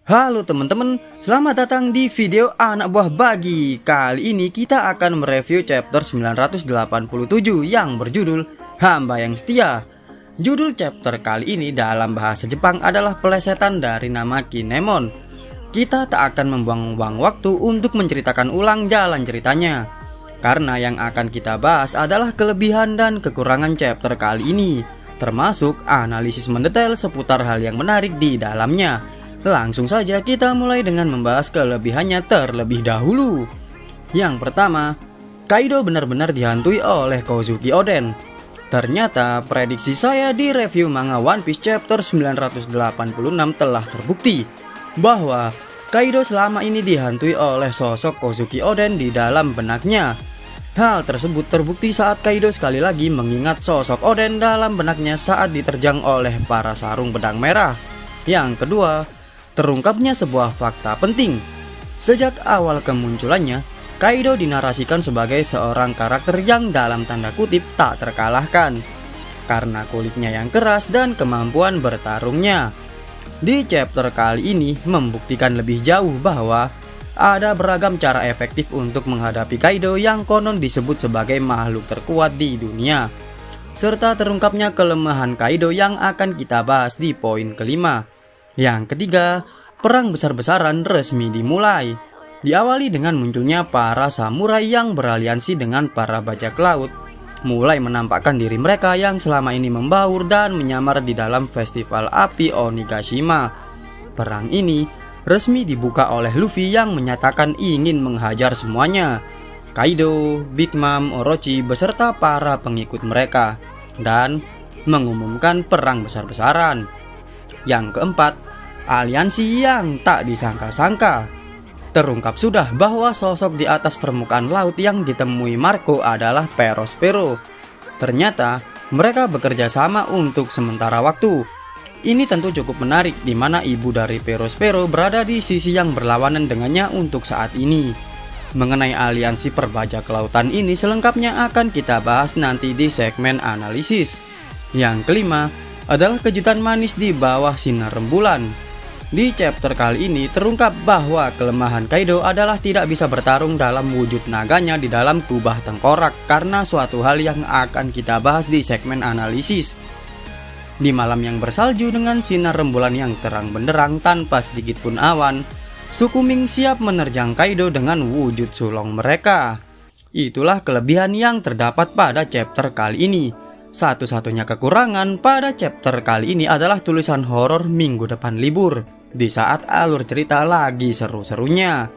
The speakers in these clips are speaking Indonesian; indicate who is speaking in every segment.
Speaker 1: Halo teman-teman, selamat datang di video anak buah bagi. Kali ini kita akan mereview chapter 987 yang berjudul Hamba yang Setia. Judul chapter kali ini dalam bahasa Jepang adalah pelesetan dari nama Kinemon. Kita tak akan membuang-buang waktu untuk menceritakan ulang jalan ceritanya, karena yang akan kita bahas adalah kelebihan dan kekurangan chapter kali ini, termasuk analisis mendetail seputar hal yang menarik di dalamnya. Langsung saja kita mulai dengan membahas kelebihannya terlebih dahulu. Yang pertama, Kaido benar-benar dihantui oleh Kozuki Oden. Ternyata prediksi saya di review manga One Piece chapter 986 telah terbukti bahwa Kaido selama ini dihantui oleh sosok Kozuki Oden di dalam benaknya. Hal tersebut terbukti saat Kaido sekali lagi mengingat sosok Oden dalam benaknya saat diterjang oleh para sarung pedang merah. Yang kedua, terungkapnya sebuah fakta penting. Sejak awal kemunculannya, Kaido dinarasikan sebagai seorang karakter yang dalam tanda kutip tak terkalahkan karena kulitnya yang keras dan kemampuan bertarungnya. Di chapter kali ini membuktikan lebih jauh bahwa ada beragam cara efektif untuk menghadapi Kaido yang konon disebut sebagai makhluk terkuat di dunia, serta terungkapnya kelemahan Kaido yang akan kita bahas di poin kelima. Yang ketiga, perang besar-besaran resmi dimulai. Diawali dengan munculnya para samurai yang beraliansi dengan para bajak laut, mulai menampakkan diri mereka yang selama ini membaur dan menyamar di dalam festival api Onigashima. Perang ini resmi dibuka oleh Luffy yang menyatakan ingin menghajar semuanya, Kaido, Big Mom, Orochi beserta para pengikut mereka, dan mengumumkan perang besar-besaran. Yang keempat, aliansi yang tak disangka-sangka. Terungkap sudah bahwa sosok di atas permukaan laut yang ditemui Marco adalah Perospero. Ternyata mereka bekerja sama untuk sementara waktu. Ini tentu cukup menarik, di mana ibu dari Perospero berada di sisi yang berlawanan dengannya untuk saat ini. Mengenai aliansi perbajak lautan ini selengkapnya akan kita bahas nanti di segmen analisis. Yang kelima adalah kejutan manis di bawah sinar rembulan. Di chapter kali ini terungkap bahwa kelemahan Kaido adalah tidak bisa bertarung dalam wujud naganya di dalam kubah tengkorak, karena suatu hal yang akan kita bahas di segmen analisis. Di malam yang bersalju dengan sinar rembulan yang terang benderang tanpa sedikit pun awan, suku Ming siap menerjang Kaido dengan wujud sulong mereka. Itulah kelebihan yang terdapat pada chapter kali ini. Satu-satunya kekurangan pada chapter kali ini adalah tulisan horor minggu depan libur, di saat alur cerita lagi seru-serunya.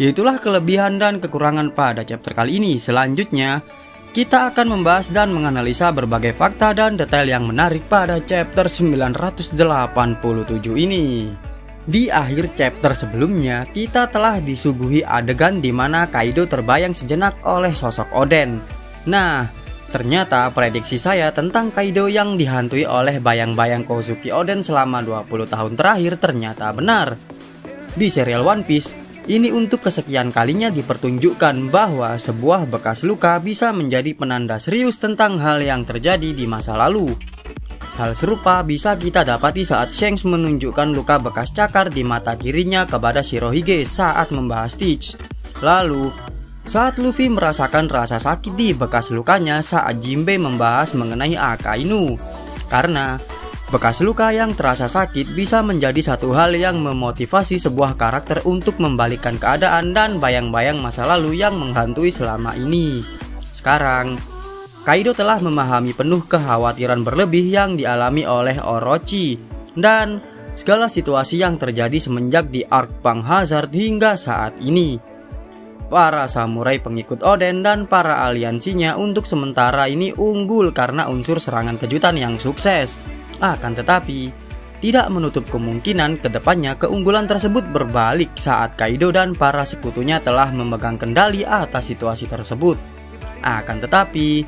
Speaker 1: Itulah kelebihan dan kekurangan pada chapter kali ini. Selanjutnya, kita akan membahas dan menganalisa berbagai fakta dan detail yang menarik pada chapter 987 ini. Di akhir chapter sebelumnya, kita telah disuguhi adegan di mana Kaido terbayang sejenak oleh sosok Oden. Nah, ternyata prediksi saya tentang Kaido yang dihantui oleh bayang-bayang Kozuki Oden selama 20 tahun terakhir ternyata benar. Di serial One Piece, ini untuk kesekian kalinya dipertunjukkan bahwa sebuah bekas luka bisa menjadi penanda serius tentang hal yang terjadi di masa lalu. Hal serupa bisa kita dapati saat Shanks menunjukkan luka bekas cakar di mata kirinya kepada Shirohige saat membahas Stitch. Lalu, saat Luffy merasakan rasa sakit di bekas lukanya saat Jinbe membahas mengenai Akainu. Karena bekas luka yang terasa sakit bisa menjadi satu hal yang memotivasi sebuah karakter untuk membalikkan keadaan dan bayang-bayang masa lalu yang menghantui selama ini. Sekarang, Kaido telah memahami penuh kekhawatiran berlebih yang dialami oleh Orochi dan segala situasi yang terjadi semenjak di arc Pang Hazard hingga saat ini. Para samurai pengikut Oden dan para aliansinya untuk sementara ini unggul karena unsur serangan kejutan yang sukses. Akan tetapi, tidak menutup kemungkinan kedepannya keunggulan tersebut berbalik saat Kaido dan para sekutunya telah memegang kendali atas situasi tersebut. Akan tetapi,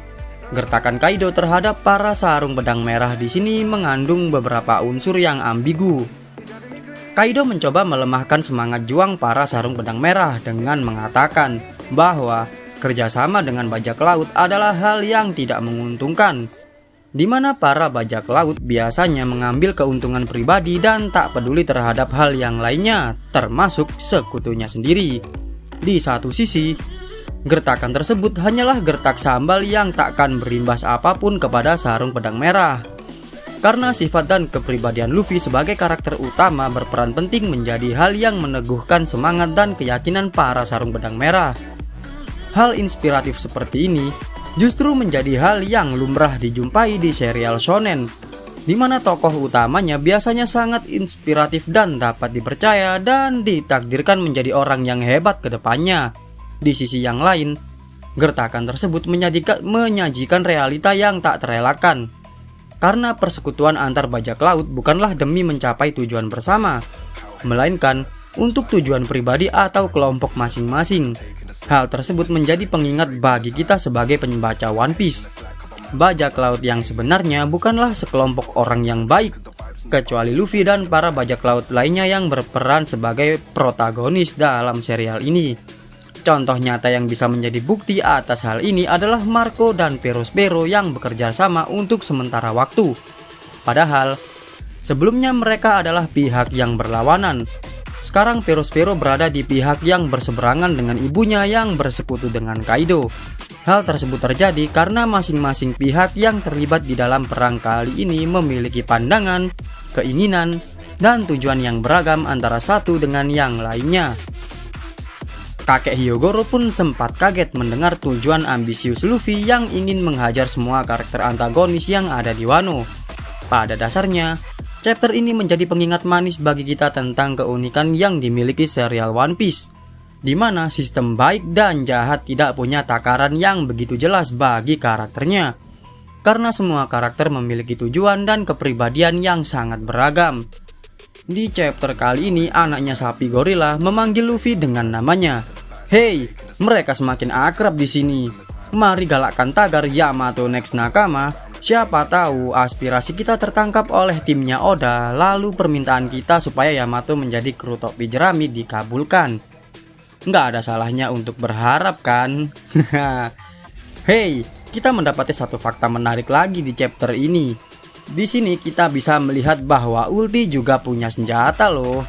Speaker 1: gertakan Kaido terhadap para sarung pedang merah di sini mengandung beberapa unsur yang ambigu. Kaido mencoba melemahkan semangat juang para sarung pedang merah dengan mengatakan bahwa kerjasama dengan bajak laut adalah hal yang tidak menguntungkan. di mana para bajak laut biasanya mengambil keuntungan pribadi dan tak peduli terhadap hal yang lainnya, termasuk sekutunya sendiri. Di satu sisi, gertakan tersebut hanyalah gertak sambal yang takkan berimbas apapun kepada sarung pedang merah. Karena sifat dan kepribadian Luffy sebagai karakter utama berperan penting menjadi hal yang meneguhkan semangat dan keyakinan para sarung pedang merah. Hal inspiratif seperti ini justru menjadi hal yang lumrah dijumpai di serial shonen, di mana tokoh utamanya biasanya sangat inspiratif dan dapat dipercaya dan ditakdirkan menjadi orang yang hebat ke depannya. Di sisi yang lain, gertakan tersebut menyajikan realita yang tak terelakkan, karena persekutuan antar bajak laut bukanlah demi mencapai tujuan bersama, melainkan untuk tujuan pribadi atau kelompok masing-masing. Hal tersebut menjadi pengingat bagi kita sebagai pembaca One Piece. Bajak laut yang sebenarnya bukanlah sekelompok orang yang baik, kecuali Luffy dan para bajak laut lainnya yang berperan sebagai protagonis dalam serial ini. Contoh nyata yang bisa menjadi bukti atas hal ini adalah Marco dan Perospero yang bekerja sama untuk sementara waktu. Padahal sebelumnya mereka adalah pihak yang berlawanan. Sekarang Perospero berada di pihak yang berseberangan dengan ibunya yang bersekutu dengan Kaido. Hal tersebut terjadi karena masing-masing pihak yang terlibat di dalam perang kali ini memiliki pandangan, keinginan, dan tujuan yang beragam antara satu dengan yang lainnya. Kakek Hyogoro pun sempat kaget mendengar tujuan ambisius Luffy yang ingin menghajar semua karakter antagonis yang ada di Wano. Pada dasarnya, chapter ini menjadi pengingat manis bagi kita tentang keunikan yang dimiliki serial One Piece, di mana sistem baik dan jahat tidak punya takaran yang begitu jelas bagi karakternya, karena semua karakter memiliki tujuan dan kepribadian yang sangat beragam. Di chapter kali ini, anaknya sapi gorila memanggil Luffy dengan namanya. Hei, mereka semakin akrab di sini. Mari galakkan tagar Yamato Next Nakama. Siapa tahu aspirasi kita tertangkap oleh timnya Oda, lalu permintaan kita supaya Yamato menjadi kru topi jerami dikabulkan. Nggak ada salahnya untuk berharap kan? Hei, kita mendapati satu fakta menarik lagi di chapter ini. Di sini kita bisa melihat bahwa Ulti juga punya senjata loh,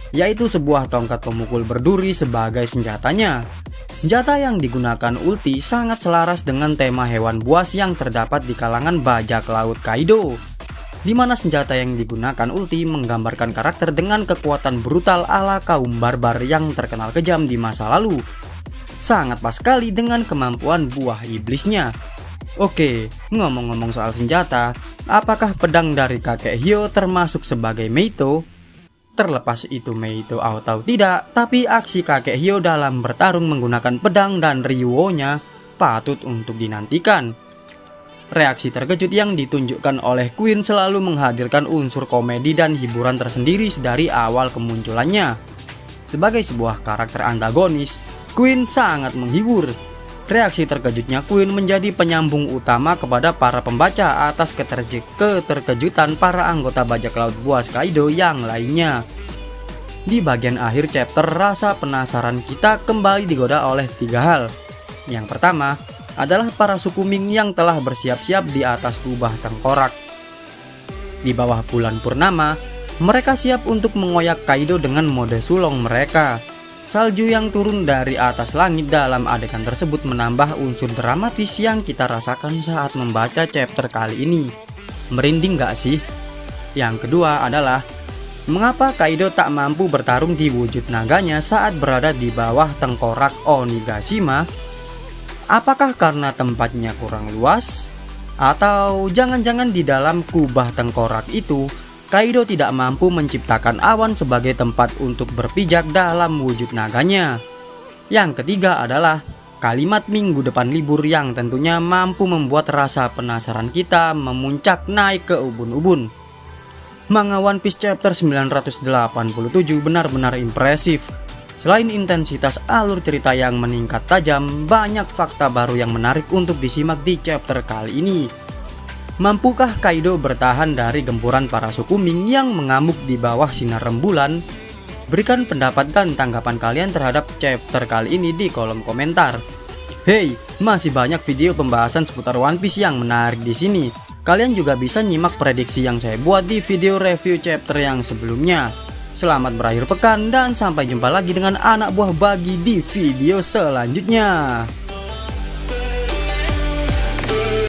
Speaker 1: yaitu sebuah tongkat pemukul berduri sebagai senjatanya. Senjata yang digunakan Ulti sangat selaras dengan tema hewan buas yang terdapat di kalangan bajak laut Kaido, di mana senjata yang digunakan Ulti menggambarkan karakter dengan kekuatan brutal ala kaum barbar yang terkenal kejam di masa lalu. Sangat pas sekali dengan kemampuan buah iblisnya. Oke, ngomong-ngomong soal senjata, apakah pedang dari kakek Hyo termasuk sebagai Meito? Terlepas itu Meito atau tidak, tapi aksi kakek Hyo dalam bertarung menggunakan pedang dan Ryuo-nya patut untuk dinantikan. Reaksi terkejut yang ditunjukkan oleh Queen selalu menghadirkan unsur komedi dan hiburan tersendiri dari awal kemunculannya. Sebagai sebuah karakter antagonis, Queen sangat menghibur. Reaksi terkejutnya Queen menjadi penyambung utama kepada para pembaca atas keterkejutan para anggota bajak laut buas Kaido yang lainnya. Di bagian akhir chapter, rasa penasaran kita kembali digoda oleh tiga hal. Yang pertama adalah para suku Ming yang telah bersiap-siap di atas kubah tengkorak. Di bawah bulan purnama, mereka siap untuk mengoyak Kaido dengan mode sulong mereka. Salju yang turun dari atas langit dalam adegan tersebut menambah unsur dramatis yang kita rasakan saat membaca chapter kali ini. Merinding gak sih? Yang kedua adalah mengapa Kaido tak mampu bertarung di wujud naganya saat berada di bawah tengkorak Onigashima? Apakah karena tempatnya kurang luas? Atau jangan-jangan di dalam kubah tengkorak itu Kaido tidak mampu menciptakan awan sebagai tempat untuk berpijak dalam wujud naganya. Yang ketiga adalah kalimat minggu depan libur yang tentunya mampu membuat rasa penasaran kita memuncak naik ke ubun-ubun. Manga One Piece chapter 987 benar-benar impresif. Selain intensitas alur cerita yang meningkat tajam, banyak fakta baru yang menarik untuk disimak di chapter kali ini. Mampukah Kaido bertahan dari gempuran para suku Ming yang mengamuk di bawah sinar rembulan? Berikan pendapat dan tanggapan kalian terhadap chapter kali ini di kolom komentar. Hey, masih banyak video pembahasan seputar One Piece yang menarik di sini. Kalian juga bisa nyimak prediksi yang saya buat di video review chapter yang sebelumnya. Selamat berakhir pekan dan sampai jumpa lagi dengan anak buah Bagi di video selanjutnya.